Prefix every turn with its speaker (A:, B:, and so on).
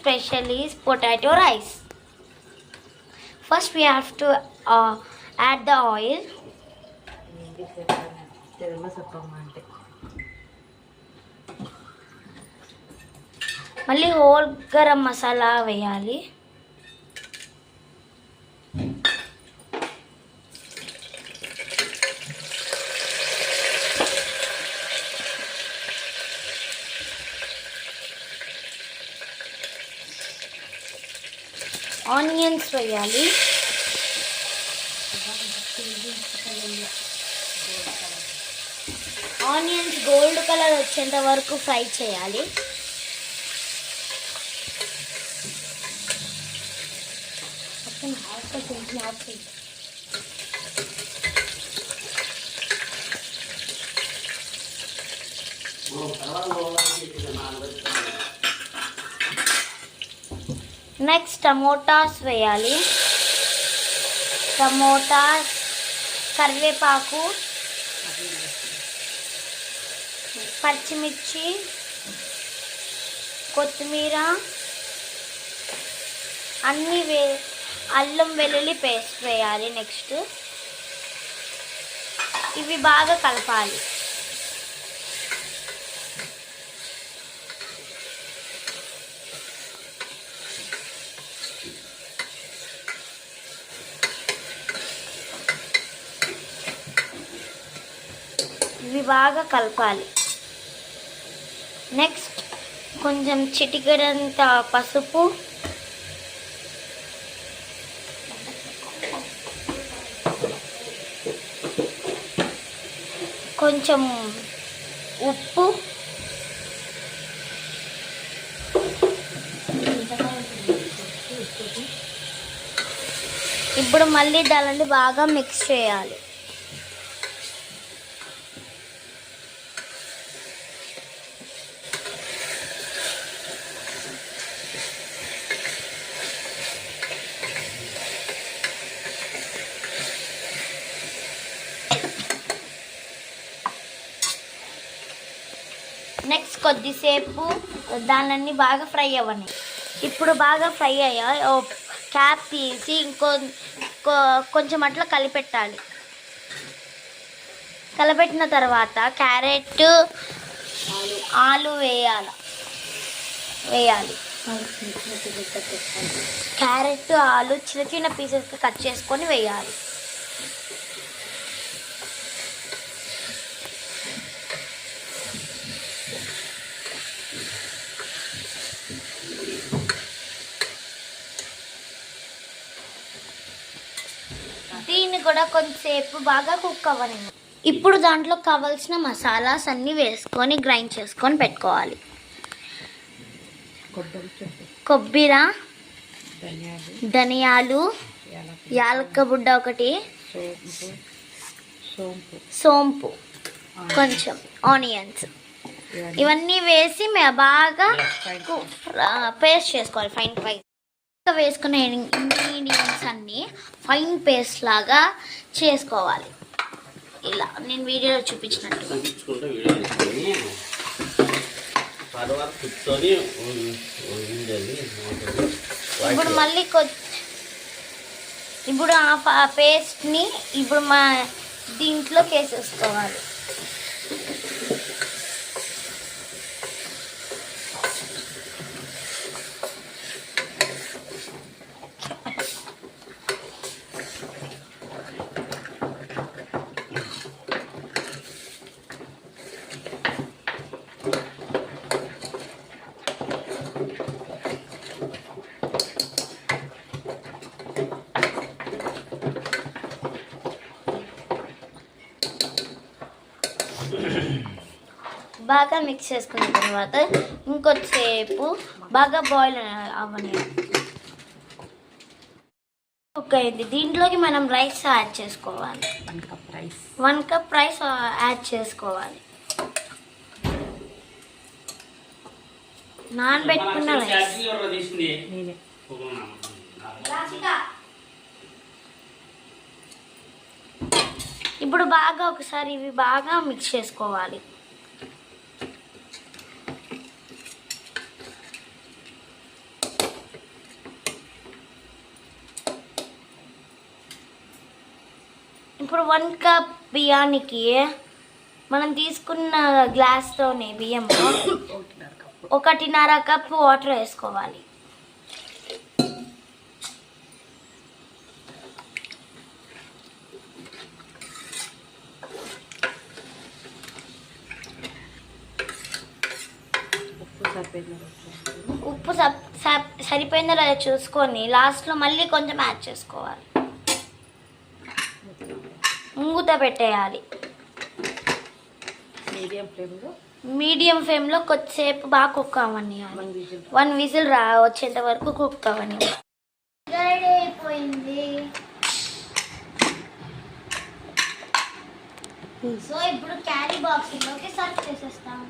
A: special is potato rice. First we have to add the oil. మళ్ళీ whole garam masala వేయాలి. Onions వేయాలి. Onions gold colour వచ్చేంత వరకు fry చేయాలి. నెక్స్ట్ టమోటాస్ వేయాలి. టమోటాస్, కరివేపాకు, పచ్చిమిర్చి, కొత్తిమీర అన్నీ అల్లం వెల్లుల్లి పేస్ట్ వేయాలి. నెక్స్ట్ ఇవి బాగా కలపాలి. ఇవి బాగా కలపాలి. నెక్స్ట్ కొంచెం చిటికెడంత పసుపు, కొంచెం ఉప్పు, ఇప్పుడు మళ్ళీ దానిని బాగా మిక్స్ చేయాలి. నెక్స్ట్ కొద్దిసేపు దానిని బాగా ఫ్రై అవ్వని. ఇప్పుడు బాగా ఫ్రై అయ్యాయి. క్యాప్ తీసి కొంచెం అట్లా కలిపెట్టాలి. కలిపెట్టిన తర్వాత క్యారెట్, ఆలు వేయాలి. క్యారెట్, ఆలు చిన్న చిన్న పీసెస్కి కట్ చేసుకొని వేయాలి. దీన్ని కూడా కొంచెంసేపు బాగా కుక్ అవ్వని. ఇప్పుడు దాంట్లో కావాల్సిన మసాలాస్ అన్నీ వేసుకొని గ్రైండ్ చేసుకొని పెట్టుకోవాలి. కొబ్బరి, ధనియాలు, యాలక్క బుడ్డ ఒకటి, సోంపు, కొంచెం ఆనియన్స్, ఇవన్నీ వేసి బాగా పేస్ట్ చేసుకోవాలి. ఫైన్ వేసుకునే ఇంగ్రీడియంట్స్ అన్నీ ఫైన్ పేస్ట్ లాగా చేసుకోవాలి. ఇలా నేను వీడియోలో చూపించినట్టుగా. ఇప్పుడు మళ్ళీ ఇప్పుడు ఆ పేస్ట్ని ఇప్పుడు దీంట్లోకి వేసేసుకోవాలి. బాగా మిక్స్ చేసుకున్న తర్వాత ఇంకొద్దిసేపు బాగా బాయిల్ అవ్వని. కుక్ అయింది. దీంట్లోకి మనం రైస్ యాడ్ చేసుకోవాలి. 1 కప్ రైస్ యాడ్ చేసుకోవాలి. నానబెట్టుకున్న రైస్. ఇప్పుడు బాగా ఒకసారి ఇవి బాగా మిక్స్ చేసుకోవాలి. ఇప్పుడు 1 కప్ బియ్యానికి మనం తీసుకున్న గ్లాస్తోనే బియ్యం 1.5 కప్ వాటర్ వేసుకోవాలి. ఉప్పు సరిపోయిందో లేదో చూసుకొని లాస్ట్లో మళ్ళీ కొంచెం యాడ్ చేసుకోవాలి. మూత పెట్టేయాలి మీడియం ఫ్లేమ్లో కొద్దిసేపు బాగా కుక్ అవ్వనియాలి. 1 విజిల్ వచ్చేంత వరకు కుక్ అవ్వని. రెడీ అయిపోయింది. సో ఇప్పుడు క్యారీ బాక్స్లోకి సర్వ్ చేసేస్తాం.